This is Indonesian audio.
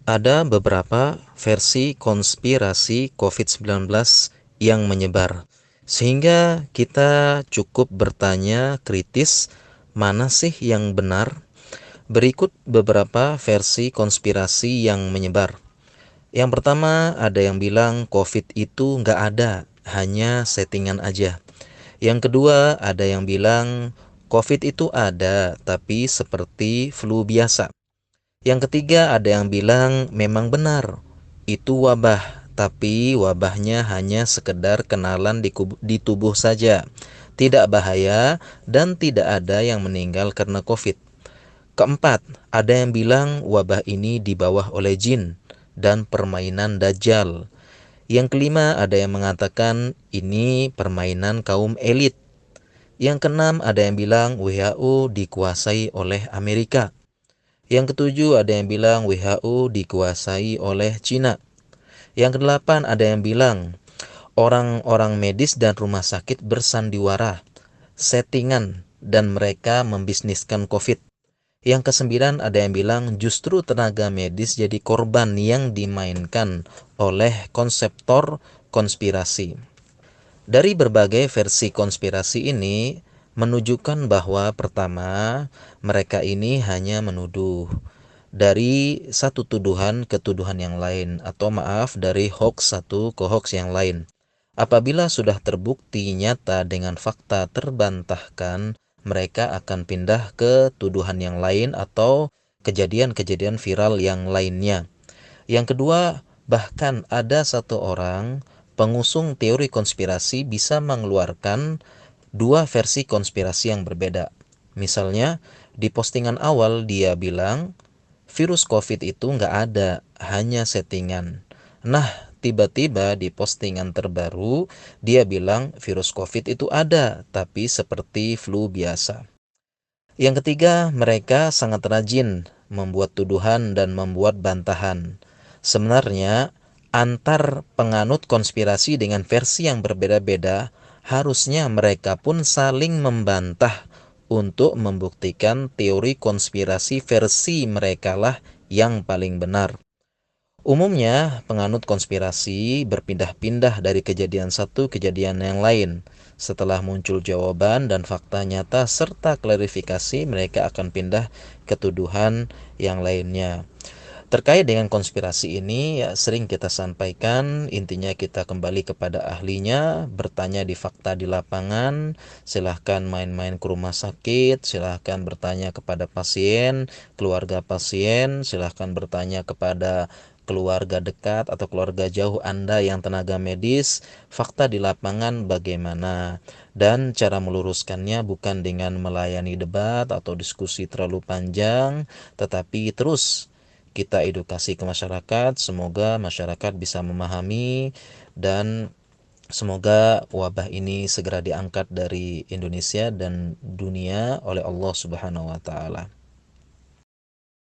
Ada beberapa versi konspirasi COVID-19 yang menyebar, sehingga kita cukup bertanya kritis, mana sih yang benar? Berikut beberapa versi konspirasi yang menyebar. Yang pertama, ada yang bilang COVID itu nggak ada, hanya settingan aja. Yang kedua, ada yang bilang COVID itu ada, tapi seperti flu biasa. Yang ketiga, ada yang bilang memang benar, itu wabah, tapi wabahnya hanya sekedar kenalan di tubuh saja. Tidak bahaya dan tidak ada yang meninggal karena COVID. Keempat, ada yang bilang wabah ini dibawa oleh jin dan permainan Dajjal. Yang kelima, ada yang mengatakan ini permainan kaum elit. Yang keenam, ada yang bilang WHO dikuasai oleh Amerika. Yang ketujuh, ada yang bilang WHO dikuasai oleh Cina. Yang kedelapan, ada yang bilang orang-orang medis dan rumah sakit bersandiwara, settingan, dan mereka membisniskan COVID. Yang kesembilan, ada yang bilang justru tenaga medis jadi korban yang dimainkan oleh konseptor konspirasi. Dari berbagai versi konspirasi ini menunjukkan bahwa pertama, mereka ini hanya menuduh dari satu tuduhan ke tuduhan yang lain, atau maaf, dari hoax satu ke hoax yang lain. Apabila sudah terbukti nyata dengan fakta terbantahkan, mereka akan pindah ke tuduhan yang lain atau kejadian-kejadian viral yang lainnya. Yang kedua, bahkan ada satu orang pengusung teori konspirasi bisa mengeluarkan dua versi konspirasi yang berbeda. Misalnya, di postingan awal dia bilang virus COVID itu nggak ada, hanya settingan. Nah, tiba-tiba di postingan terbaru dia bilang virus COVID itu ada, tapi seperti flu biasa. Yang ketiga, mereka sangat rajin membuat tuduhan dan membuat bantahan. Sebenarnya, antar penganut konspirasi dengan versi yang berbeda-beda, harusnya mereka pun saling membantah untuk membuktikan teori konspirasi versi mereka lah yang paling benar. Umumnya, penganut konspirasi berpindah-pindah dari kejadian satu ke kejadian yang lain. Setelah muncul jawaban dan fakta nyata serta klarifikasi, mereka akan pindah ke tuduhan yang lainnya. Terkait dengan konspirasi ini, ya sering kita sampaikan, intinya kita kembali kepada ahlinya, bertanya di fakta di lapangan, silahkan main-main ke rumah sakit, silahkan bertanya kepada pasien, keluarga pasien, silahkan bertanya kepada keluarga dekat atau keluarga jauh Anda yang tenaga medis, fakta di lapangan bagaimana. Dan cara meluruskannya bukan dengan melayani debat atau diskusi terlalu panjang, tetapi terus kita edukasi ke masyarakat, semoga masyarakat bisa memahami dan semoga wabah ini segera diangkat dari Indonesia dan dunia oleh Allah Subhanahu wa taala.